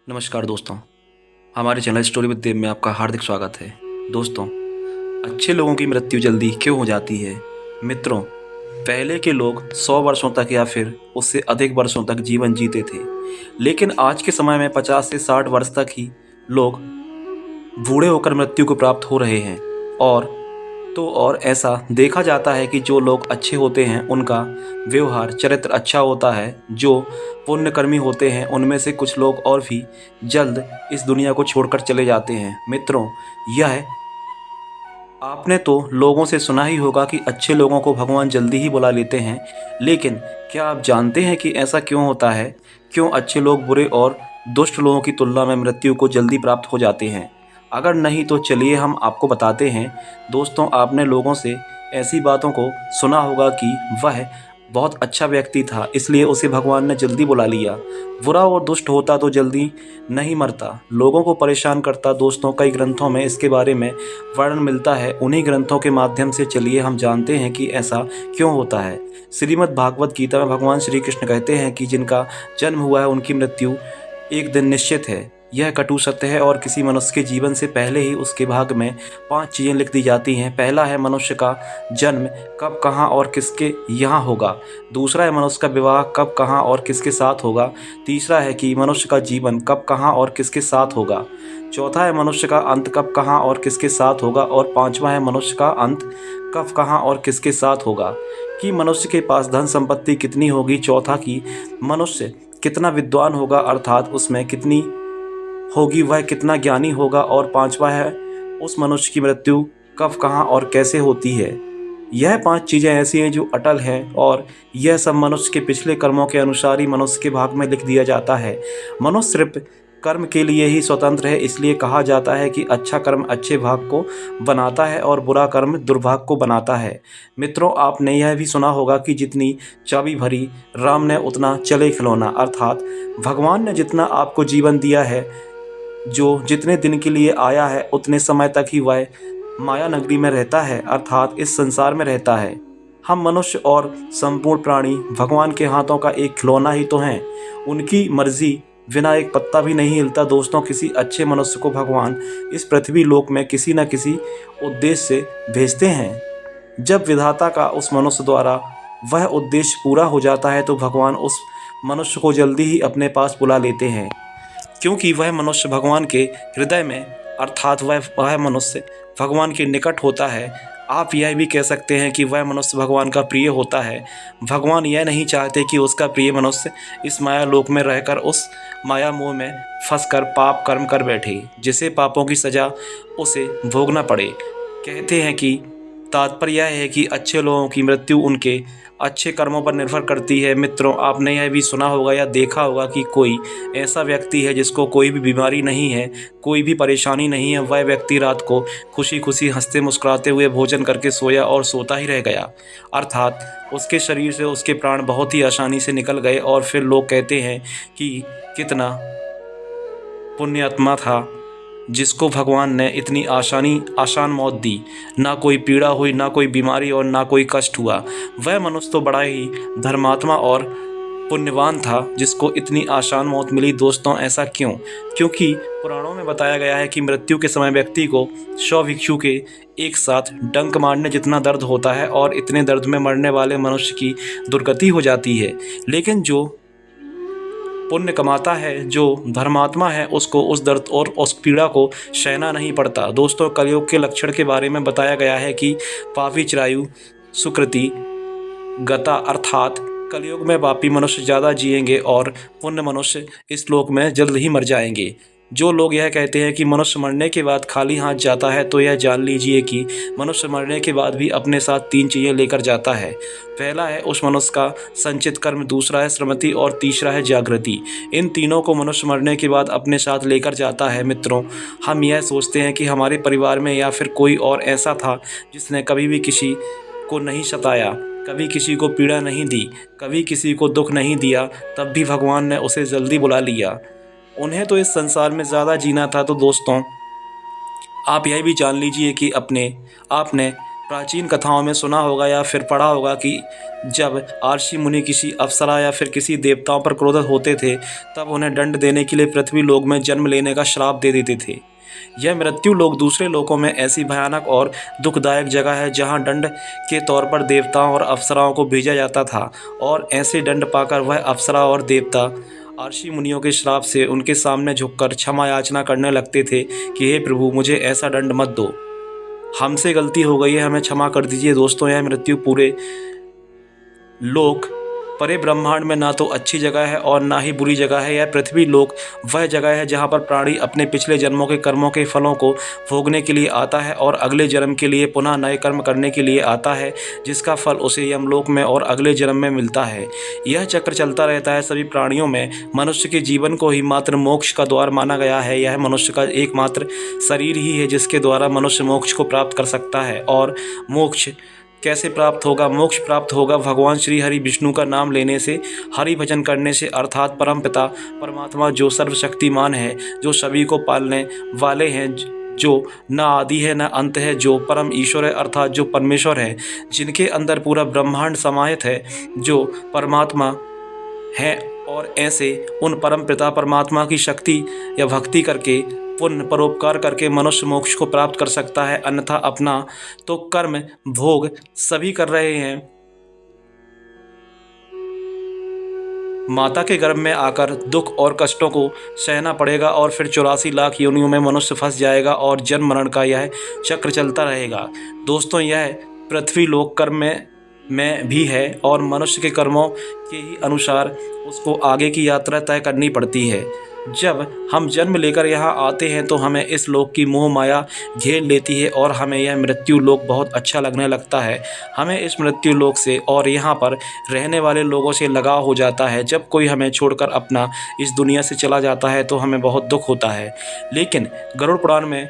नमस्कार दोस्तों, हमारे चैनल स्टोरी विद देव में आपका हार्दिक स्वागत है। दोस्तों, अच्छे लोगों की मृत्यु जल्दी क्यों हो जाती है? मित्रों, पहले के लोग 100 वर्षों तक या फिर उससे अधिक वर्षों तक जीवन जीते थे, लेकिन आज के समय में 50 से 60 वर्ष तक ही लोग बूढ़े होकर मृत्यु को प्राप्त हो रहे हैं। और ऐसा देखा जाता है कि जो लोग अच्छे होते हैं उनका व्यवहार चरित्र अच्छा होता है। जो पुण्यकर्मी होते हैं उनमें से कुछ लोग और भी जल्द इस दुनिया को छोड़कर चले जाते हैं। मित्रों, यह आपने तो लोगों से सुना ही होगा कि अच्छे लोगों को भगवान जल्दी ही बुला लेते हैं, लेकिन क्या आप जानते हैं कि ऐसा क्यों होता है? क्यों अच्छे लोग बुरे और दुष्ट लोगों की तुलना में मृत्यु को जल्दी प्राप्त हो जाते हैं? अगर नहीं तो चलिए हम आपको बताते हैं। दोस्तों, आपने लोगों से ऐसी बातों को सुना होगा कि वह बहुत अच्छा व्यक्ति था, इसलिए उसे भगवान ने जल्दी बुला लिया। बुरा और दुष्ट होता तो जल्दी नहीं मरता, लोगों को परेशान करता। दोस्तों, कई ग्रंथों में इसके बारे में वर्णन मिलता है। उन्हीं ग्रंथों के माध्यम से चलिए हम जानते हैं कि ऐसा क्यों होता है। श्रीमद् भागवत गीता में भगवान श्री कृष्ण कहते हैं कि जिनका जन्म हुआ है उनकी मृत्यु एक दिन निश्चित है। यह कटु सत्य है और किसी मनुष्य के जीवन से पहले ही उसके भाग में 5 चीज़ें लिख दी जाती हैं। पहला है मनुष्य का जन्म कब, कहाँ और किसके यहाँ होगा। दूसरा है मनुष्य का विवाह कब, कहाँ और किसके साथ होगा। तीसरा है कि मनुष्य का जीवन कब, कहाँ और किसके साथ होगा। चौथा है मनुष्य का अंत कब, कहाँ और किसके साथ होगा। और पांचवा है मनुष्य का अंत कब, कहाँ और किसके साथ होगा। कि मनुष्य के पास धन संपत्ति कितनी होगी। चौथा कि मनुष्य कितना विद्वान होगा, अर्थात उसमें कितनी होगी, वह कितना ज्ञानी होगा। और पांचवा है उस मनुष्य की मृत्यु कब, कहाँ और कैसे होती है। यह 5 चीज़ें ऐसी हैं जो अटल हैं और यह सब मनुष्य के पिछले कर्मों के अनुसार ही मनुष्य के भाग में लिख दिया जाता है। मनुष्य सिर्फ कर्म के लिए ही स्वतंत्र है, इसलिए कहा जाता है कि अच्छा कर्म अच्छे भाग को बनाता है और बुरा कर्म दुर्भाग को बनाता है। मित्रों, आपने यह भी सुना होगा कि जितनी चाबी भरी राम ने उतना चले खिलौना, अर्थात भगवान ने जितना आपको जीवन दिया है, जो जितने दिन के लिए आया है उतने समय तक ही वह माया नगरी में रहता है, अर्थात इस संसार में रहता है। हम मनुष्य और संपूर्ण प्राणी भगवान के हाथों का एक खिलौना ही तो हैं। उनकी मर्जी बिना एक पत्ता भी नहीं हिलता। दोस्तों, किसी अच्छे मनुष्य को भगवान इस पृथ्वी लोक में किसी न किसी उद्देश्य से भेजते हैं। जब विधाता का उस मनुष्य द्वारा वह उद्देश्य पूरा हो जाता है तो भगवान उस मनुष्य को जल्दी ही अपने पास बुला लेते हैं, क्योंकि वह मनुष्य भगवान के हृदय में, अर्थात वह मनुष्य भगवान के निकट होता है। आप यह भी कह सकते हैं कि वह मनुष्य भगवान का प्रिय होता है। भगवान यह नहीं चाहते कि उसका प्रिय मनुष्य इस माया लोक में रहकर उस माया मोह में फंसकर पाप कर्म कर बैठे, जिसे पापों की सजा उसे भोगना पड़े। कहते हैं कि तात्पर्य यह है कि अच्छे लोगों की मृत्यु उनके अच्छे कर्मों पर निर्भर करती है। मित्रों, आपने यह भी सुना होगा या देखा होगा कि कोई ऐसा व्यक्ति है जिसको कोई भी बीमारी नहीं है, कोई भी परेशानी नहीं है। वह व्यक्ति रात को खुशी खुशी हंसते मुस्कुराते हुए भोजन करके सोया और सोता ही रह गया, अर्थात उसके शरीर से उसके प्राण बहुत ही आसानी से निकल गए। और फिर लोग कहते हैं कि कितना पुण्यात्मा था जिसको भगवान ने इतनी आसान मौत दी। ना कोई पीड़ा हुई, ना कोई बीमारी और ना कोई कष्ट हुआ। वह मनुष्य तो बड़ा ही धर्मात्मा और पुण्यवान था जिसको इतनी आसान मौत मिली। दोस्तों, ऐसा क्यों? क्योंकि पुराणों में बताया गया है कि मृत्यु के समय व्यक्ति को 100 भिक्षु के एक साथ डंक मारने जितना दर्द होता है और इतने दर्द में मरने वाले मनुष्य की दुर्गति हो जाती है। लेकिन जो पुण्य कमाता है, जो धर्मात्मा है, उसको उस दर्द और उस पीड़ा को सहना नहीं पड़ता। दोस्तों, कलयुग के लक्षण के बारे में बताया गया है कि पापी चिरायु सुकृति गता, अर्थात कलयुग में पापी मनुष्य ज़्यादा जिएंगे और पुण्य मनुष्य इस लोक में जल्द ही मर जाएंगे। जो लोग यह कहते हैं कि मनुष्य मरने के बाद खाली हाथ जाता है, तो यह जान लीजिए कि मनुष्य मरने के बाद भी अपने साथ 3 चीज़ें लेकर जाता है। पहला है उस मनुष्य का संचित कर्म, दूसरा है स्मृति और तीसरा है जागृति। इन तीनों को मनुष्य मरने के बाद अपने साथ लेकर जाता है। मित्रों, हम यह सोचते हैं कि हमारे परिवार में या फिर कोई और ऐसा था जिसने कभी भी किसी को नहीं सताया, कभी किसी को पीड़ा नहीं दी, कभी किसी को दुख नहीं दिया, तब भी भगवान ने उसे जल्दी बुला लिया। उन्हें तो इस संसार में ज़्यादा जीना था। तो दोस्तों, आप यह भी जान लीजिए कि आपने प्राचीन कथाओं में सुना होगा या फिर पढ़ा होगा कि जब आर्षि मुनि किसी अप्सरा या फिर किसी देवताओं पर क्रोधित होते थे तब उन्हें दंड देने के लिए पृथ्वी लोक में जन्म लेने का श्राप दे देते थे। यह मृत्यु लोक दूसरे लोकों में ऐसी भयानक और दुखदायक जगह है जहां दंड के तौर पर देवताओं और अप्सराओं को भेजा जाता था और ऐसे दंड पाकर वह अप्सरा और देवता आर्षि मुनियों के श्राप से उनके सामने झुककर क्षमा याचना करने लगते थे कि हे प्रभु, मुझे ऐसा दंड मत दो, हमसे गलती हो गई है, हमें क्षमा कर दीजिए। दोस्तों, यह मृत्यु पूरे लोक परे ब्रह्मांड में ना तो अच्छी जगह है और ना ही बुरी जगह है। यह पृथ्वी लोक वह जगह है जहाँ पर प्राणी अपने पिछले जन्मों के कर्मों के फलों को भोगने के लिए आता है और अगले जन्म के लिए पुनः नए कर्म करने के लिए आता है, जिसका फल उसे यमलोक में और अगले जन्म में मिलता है। यह चक्र चलता रहता है सभी प्राणियों में। मनुष्य के जीवन को ही मात्र मोक्ष का द्वार माना गया है। यह मनुष्य का एकमात्र शरीर ही है जिसके द्वारा मनुष्य मोक्ष को प्राप्त कर सकता है। और मोक्ष कैसे प्राप्त होगा? मोक्ष प्राप्त होगा भगवान श्री हरि विष्णु का नाम लेने से, हरि भजन करने से, अर्थात परम पिता परमात्मा जो सर्वशक्तिमान है, जो सभी को पालने वाले हैं, जो न आदि है न अंत है, जो परम ईश्वर है अर्थात जो परमेश्वर है, जिनके अंदर पूरा ब्रह्मांड समाहित है, जो परमात्मा है। और ऐसे उन परम पिता परमात्मा की शक्ति या भक्ति करके, पुण्य परोपकार करके मनुष्य मोक्ष को प्राप्त कर सकता है। अन्यथा अपना तो कर्म भोग सभी कर रहे हैं। माता के गर्भ में आकर दुख और कष्टों को सहना पड़ेगा और फिर 84 लाख योनियों में मनुष्य फंस जाएगा और जन्म मरण का यह चक्र चलता रहेगा। दोस्तों, यह पृथ्वी लोक कर्म में भी है और मनुष्य के कर्मों के ही अनुसार उसको आगे की यात्रा तय करनी पड़ती है। जब हम जन्म लेकर यहाँ आते हैं तो हमें इस लोक की मोह माया घेर लेती है और हमें यह मृत्यु लोक बहुत अच्छा लगने लगता है। हमें इस मृत्यु लोक से और यहाँ पर रहने वाले लोगों से लगाव हो जाता है। जब कोई हमें छोड़कर अपना इस दुनिया से चला जाता है तो हमें बहुत दुख होता है। लेकिन गरुड़ पुराण में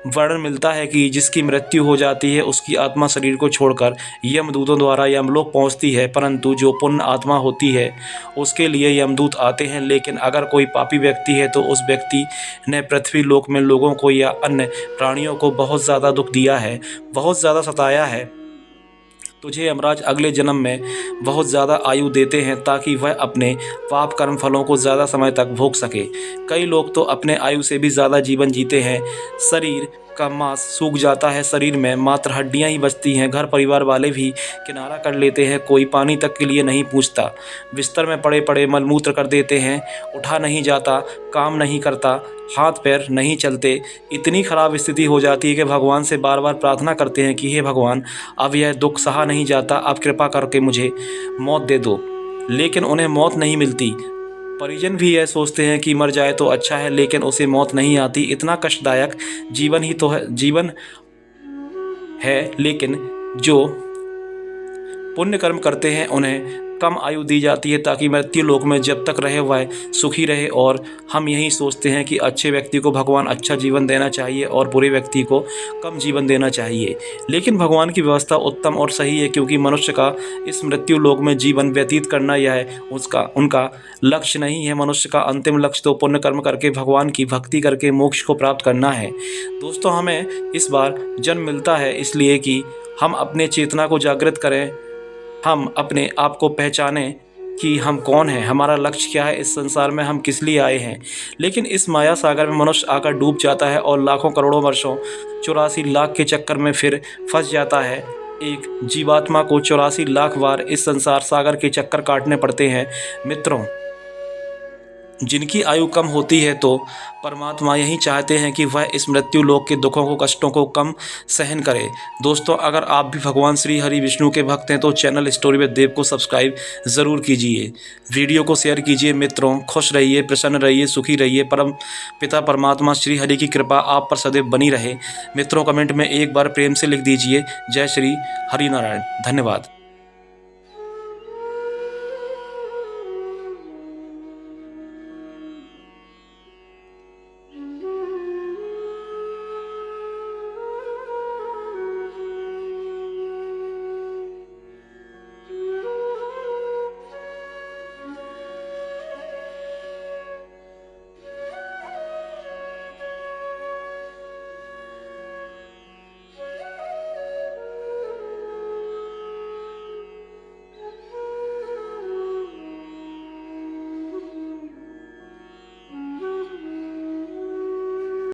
वर्णन मिलता है कि जिसकी मृत्यु हो जाती है उसकी आत्मा शरीर को छोड़कर यमदूतों द्वारा यमलोक पहुंचती है, परंतु जो पुण्य आत्मा होती है उसके लिए यमदूत आते हैं। लेकिन अगर कोई पापी व्यक्ति है तो उस व्यक्ति ने पृथ्वी लोक में लोगों को या अन्य प्राणियों को बहुत ज़्यादा दुख दिया है, बहुत ज़्यादा सताया है। तुझे यमराज अगले जन्म में बहुत ज़्यादा आयु देते हैं ताकि वह अपने पाप कर्म फलों को ज़्यादा समय तक भोग सके। कई लोग तो अपने आयु से भी ज़्यादा जीवन जीते हैं। शरीर का मांस सूख जाता है, शरीर में मात्र हड्डियां ही बचती हैं। घर परिवार वाले भी किनारा कर लेते हैं, कोई पानी तक के लिए नहीं पूछता। बिस्तर में पड़े पड़े मलमूत्र कर देते हैं, उठा नहीं जाता, काम नहीं करता, हाथ पैर नहीं चलते। इतनी ख़राब स्थिति हो जाती है कि भगवान से बार बार प्रार्थना करते हैं कि हे भगवान, अब यह दुख सहा नहीं जाता, अब कृपा करके मुझे मौत दे दो। लेकिन उन्हें मौत नहीं मिलती। परिजन भी यह सोचते हैं कि मर जाए तो अच्छा है, लेकिन उसे मौत नहीं आती। इतना कष्टदायक जीवन ही तो है, जीवन है। लेकिन जो पुण्य कर्म करते हैं उन्हें कम आयु दी जाती है ताकि मृत्यु लोक में जब तक रहे वह सुखी रहे। और हम यही सोचते हैं कि अच्छे व्यक्ति को भगवान अच्छा जीवन देना चाहिए और बुरे व्यक्ति को कम जीवन देना चाहिए। लेकिन भगवान की व्यवस्था उत्तम और सही है, क्योंकि मनुष्य का इस मृत्यु लोक में जीवन व्यतीत करना यह उनका लक्ष्य नहीं है। मनुष्य का अंतिम लक्ष्य तो पुण्य कर्म करके भगवान की भक्ति करके मोक्ष को प्राप्त करना है। दोस्तों, हमें इस बार जन्म मिलता है इसलिए कि हम अपने चेतना को जागृत करें, हम अपने आप को पहचानें कि हम कौन हैं, हमारा लक्ष्य क्या है, इस संसार में हम किस लिए आए हैं। लेकिन इस माया सागर में मनुष्य आकर डूब जाता है और लाखों करोड़ों वर्षों 84 लाख के चक्कर में फिर फंस जाता है। एक जीवात्मा को 84 लाख बार इस संसार सागर के चक्कर काटने पड़ते हैं। मित्रों, जिनकी आयु कम होती है तो परमात्मा यही चाहते हैं कि वह इस मृत्यु लोक के दुखों को कष्टों को कम सहन करे। दोस्तों, अगर आप भी भगवान श्री हरि विष्णु के भक्त हैं तो चैनल स्टोरी विद देव को सब्सक्राइब ज़रूर कीजिए, वीडियो को शेयर कीजिए। मित्रों, खुश रहिए, प्रसन्न रहिए, सुखी रहिए। परम पिता परमात्मा श्री हरि की कृपा आप पर सदैव बनी रहे। मित्रों, कमेंट में एक बार प्रेम से लिख दीजिए, जय श्री हरि नारायण। धन्यवाद।